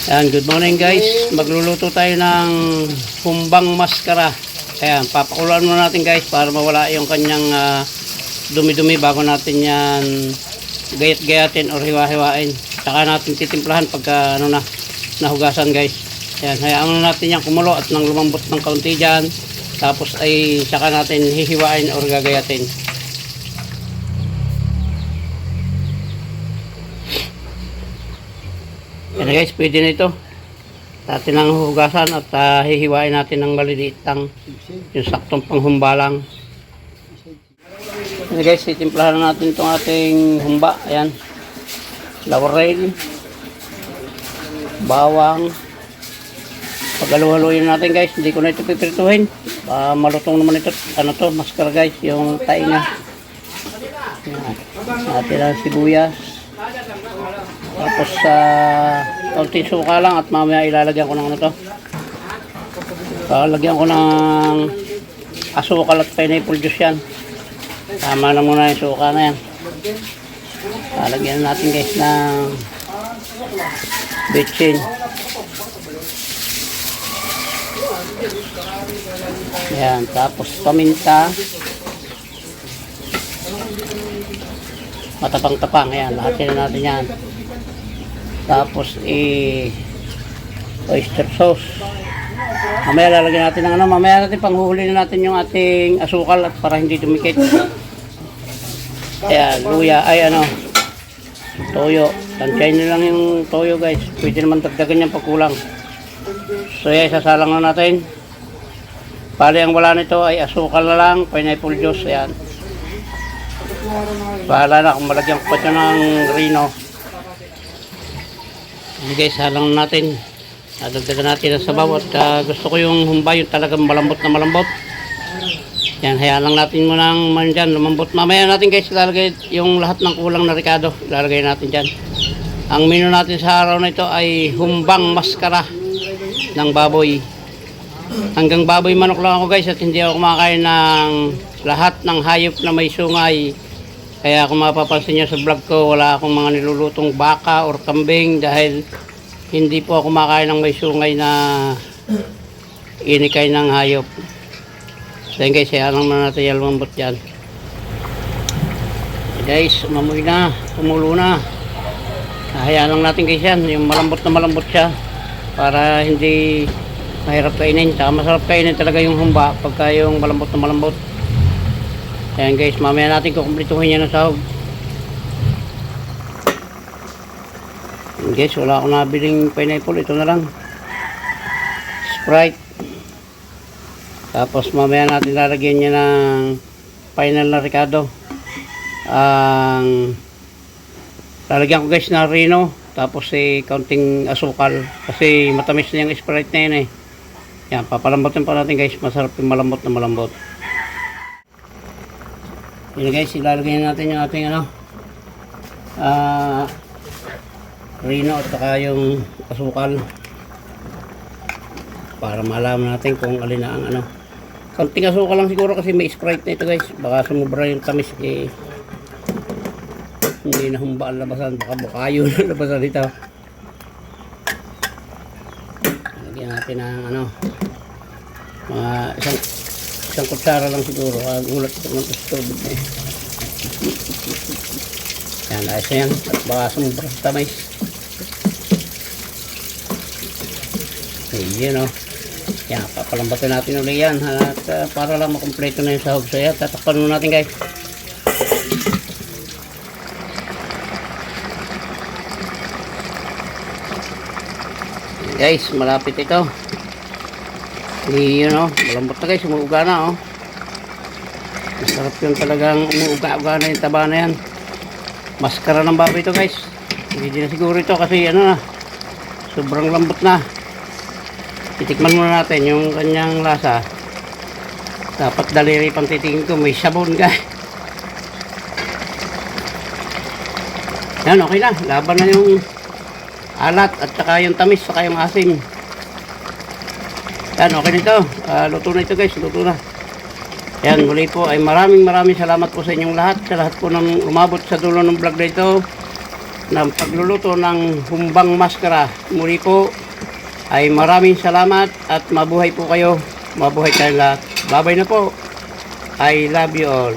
Ayan, good morning guys. Magluluto tayo ng humbang maskara. Ayan, papakuluan muna natin guys para mawala yung kanyang dumi-dumi bago natin yan gayat-gayatin o hiwa-hiwain. Saka natin titimplahan pagka nahugasan guys. Ayan, hayaan muna natin yan kumulo at nang lumambot ng kaunti dyan. Tapos ay saka natin hihiwain o gagayatin. Yan guys, pwede na ito. Natin ang hugasan at hihiwain natin ng maliliit lang. Yung saktong panghumba lang. Yan guys, itimplahan natin itong ating humba. Ayan. Laurel. Bawang. Pag-halu-haluin natin guys. Hindi ko na ito pipirituhin. Malutong naman ito. Ano to? Maskara guys. Yung tainga. Natin ang sibuyas. Tapos kaunting suka lang at mamaya ilalagyan ko ng ano to. Lalagyan ko ng asukal at pineapple juice yan. Tama na muna yung suka na yan. Lalagyan natin guys ng bitchin. Yan, tapos paminta. Matapang-tapang, ayan, lahatin na natin yan. Tapos oyster sauce. Mamaya lalagyan natin ng ano, mamaya natin panghuhuli na natin yung ating asukal at para hindi dumikit. Ayan, luya, ay ano, toyo. Tansyahin nyo lang yung toyo guys. Pwede naman dagdagan yan pag kulang. So yan, isasalang na natin. Bali ang wala nito ay asukal na lang, pineapple juice, ayan. Bahala na kung malagyan ko pa ito ng rino. Hindi guys, halang natin. Nadagdagan natin ang sabaw at gusto ko yung humba, yung talagang malambot na malambot. Yan, hayaan lang natin muna ng man dyan, lumambot. Mamaya natin guys, ilalagay yung lahat ng kulang na ricado. Ilalagay natin dyan. Ang menu natin sa araw na ito ay humbang maskara ng baboy. Hanggang baboy manok lang ako guys at hindi ako kumakain ng lahat ng hayop na may sungay. Kaya kung mapapansin nyo sa vlog ko, wala akong mga nilulutong baka or kambing dahil hindi po ako kumakain ng may sungay na inikay ng hayop. So yun guys, hayaan lang muna natin yung lumambot dyan. Guys, umamoy na, tumulo na. Hayaan lang natin guys yan, yung malambot na malambot siya para hindi mahirap kainin. Saka masarap kainin talaga yung humba pagka yung malambot na malambot. Ayan guys, mamaya natin kukumplituhin yan ng sahog. Ayan guys, wala akong nabiling pineapple. Ito na lang. Sprite. Tapos mamaya natin lalagyan niya ng final na ricado. Lalagyan ko guys na rino. Tapos kaunting asukal. Kasi matamis na yung Sprite na yun eh. Yan, papalambotin pa natin guys. Masarap yung malambot na malambot. Yun guys, ilalagay natin yung ating ano rino at saka yung asukal para malaman natin kung alin na ang ano. Kaunting asukal lang siguro kasi may Sprite na ito guys. Baka sumubra yung tamis hindi na humba ang labasan, baka bukayo na labasan dito. Lagyan natin ng ano mga isang kutsara lang siguro. Gulat ito ng tubig na eh. Yan, ayos na yan. At baka sumubra sa tamis. Ayan o. Yan, papalambatin natin ulit yan. At para lang makompleto na yung sahog. So yan, tatakpan mo natin guys. Guys, malapit ito. Yun o, malambot na guys, umuuga na o. Masarap yung talagang umuuga-uga na yung taba na yan. Maskara ng baboy ito guys. Hindi na siguro ito kasi ano na, sobrang lambot na. Titikman muna natin yung kanyang lasa. Dapat daliri pang titingin ko, may sabon guys. Yan, okay na, laban na yung alat at saka yung tamis saka yung asim. Yan, okay na ito. Luto na ito guys, luto na. Yan, muli po ay maraming salamat po sa inyong lahat. Sa lahat po ng umabot sa dulo ng vlog na ito. ng pagluluto ng humbang maskara. Muli po ay maraming salamat at mabuhay po kayo. Mabuhay tayong lahat. Babay na po. I love you all.